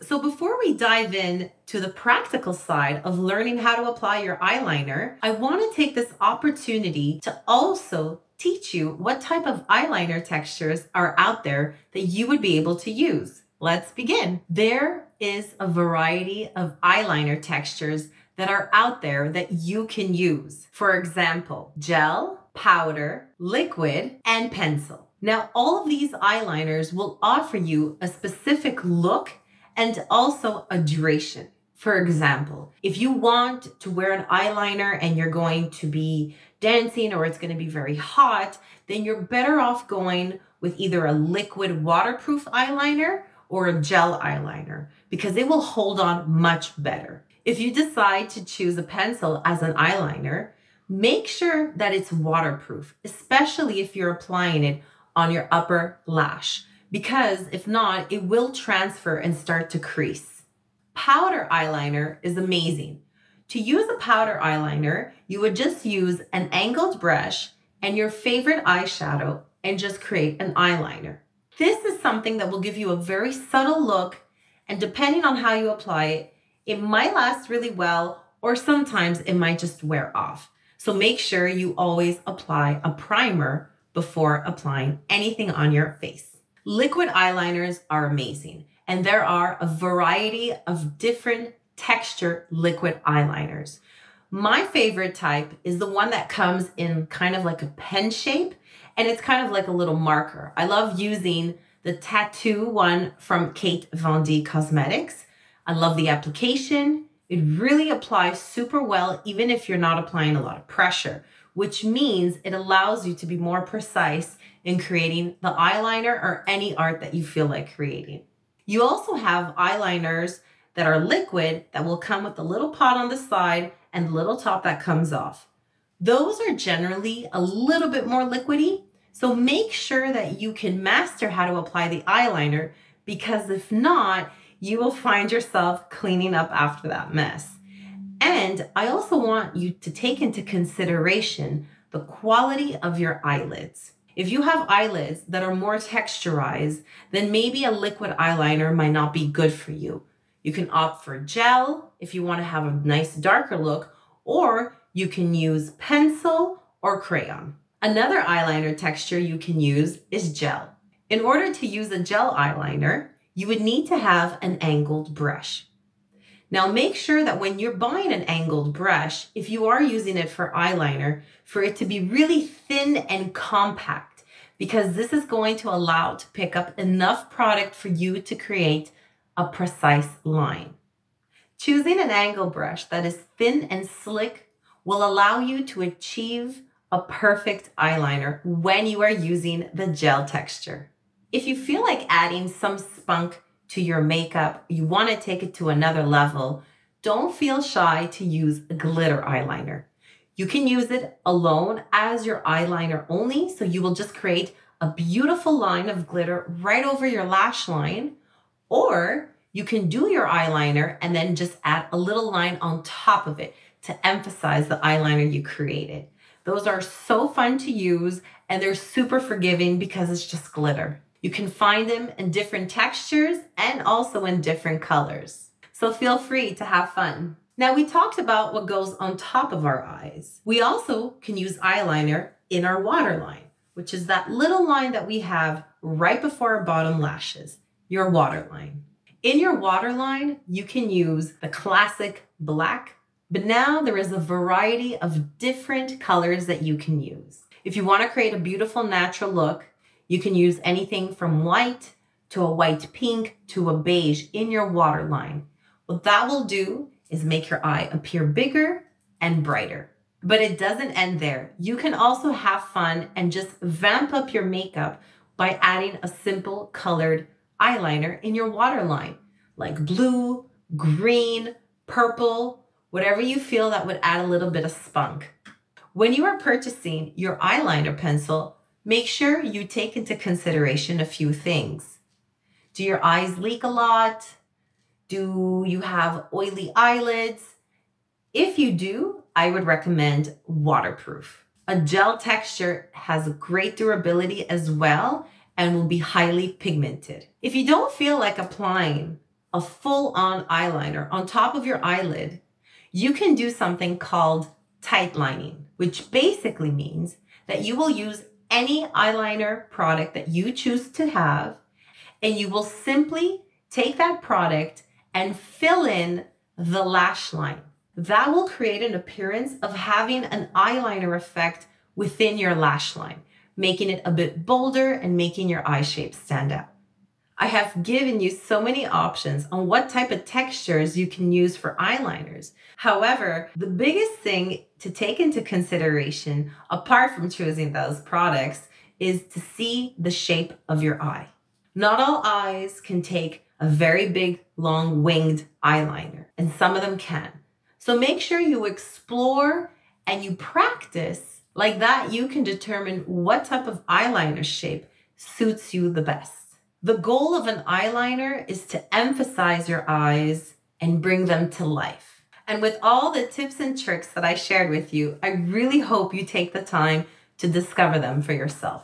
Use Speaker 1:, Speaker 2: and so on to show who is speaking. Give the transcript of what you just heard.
Speaker 1: So before we dive in to the practical side of learning how to apply your eyeliner, I want to take this opportunity to also teach you what type of eyeliner textures are out there that you would be able to use. Let's begin. There is a variety of eyeliner textures that are out there that you can use. For example, gel, powder, liquid, and pencil. Now, all of these eyeliners will offer you a specific look and also a duration. For example, if you want to wear an eyeliner and you're going to be dancing or it's going to be very hot, then you're better off going with either a liquid waterproof eyeliner or a gel eyeliner because it will hold on much better. If you decide to choose a pencil as an eyeliner, make sure that it's waterproof, especially if you're applying it on your upper lash, because if not, it will transfer and start to crease. Powder eyeliner is amazing. To use a powder eyeliner, you would just use an angled brush and your favorite eyeshadow and just create an eyeliner. This is something that will give you a very subtle look, and depending on how you apply it, it might last really well or sometimes it might just wear off. So make sure you always apply a primer before applying anything on your face. Liquid eyeliners are amazing, and there are a variety of different texture liquid eyeliners. My favorite type is the one that comes in kind of like a pen shape, and it's kind of like a little marker. I love using the tattoo one from Kate Von D Cosmetics. I love the application. It really applies super well, even if you're not applying a lot of pressure, which means it allows you to be more precise in creating the eyeliner or any art that you feel like creating. You also have eyeliners that are liquid that will come with a little pot on the side and the little top that comes off. Those are generally a little bit more liquidy, so make sure that you can master how to apply the eyeliner, because if not, you will find yourself cleaning up after that mess. And I also want you to take into consideration the quality of your eyelids. If you have eyelids that are more texturized, then maybe a liquid eyeliner might not be good for you. You can opt for gel if you want to have a nice darker look, or you can use pencil or crayon. Another eyeliner texture you can use is gel. In order to use a gel eyeliner, you would need to have an angled brush. Now make sure that when you're buying an angled brush, if you are using it for eyeliner, for it to be really thin and compact, because this is going to allow to pick up enough product for you to create a precise line. Choosing an angled brush that is thin and slick will allow you to achieve a perfect eyeliner when you are using the gel texture. If you feel like adding some spunk to your makeup, you want to take it to another level, don't feel shy to use a glitter eyeliner. You can use it alone as your eyeliner only, so you will just create a beautiful line of glitter right over your lash line, or you can do your eyeliner and then just add a little line on top of it to emphasize the eyeliner you created. Those are so fun to use, and they're super forgiving because it's just glitter. You can find them in different textures and also in different colors. So feel free to have fun. Now we talked about what goes on top of our eyes. We also can use eyeliner in our waterline, which is that little line that we have right before our bottom lashes, your waterline. In your waterline, you can use the classic black, but now there is a variety of different colors that you can use. If you want to create a beautiful natural look, you can use anything from white to a white pink to a beige in your waterline. What that will do is make your eye appear bigger and brighter. But it doesn't end there. You can also have fun and just vamp up your makeup by adding a simple colored eyeliner in your waterline, like blue, green, purple, whatever you feel that would add a little bit of spunk. When you are purchasing your eyeliner pencil, make sure you take into consideration a few things. Do your eyes leak a lot? Do you have oily eyelids? If you do, I would recommend waterproof. A gel texture has great durability as well and will be highly pigmented. If you don't feel like applying a full-on eyeliner on top of your eyelid, you can do something called tight lining, which basically means that you will use any eyeliner product that you choose to have, and you will simply take that product and fill in the lash line. That will create an appearance of having an eyeliner effect within your lash line, making it a bit bolder and making your eye shape stand out. I have given you so many options on what type of textures you can use for eyeliners. However, the biggest thing to take into consideration, apart from choosing those products, is to see the shape of your eye. Not all eyes can take a very big, long winged eyeliner, and some of them can. So make sure you explore and you practice. Like that, you can determine what type of eyeliner shape suits you the best. The goal of an eyeliner is to emphasize your eyes and bring them to life. And with all the tips and tricks that I shared with you, I really hope you take the time to discover them for yourself.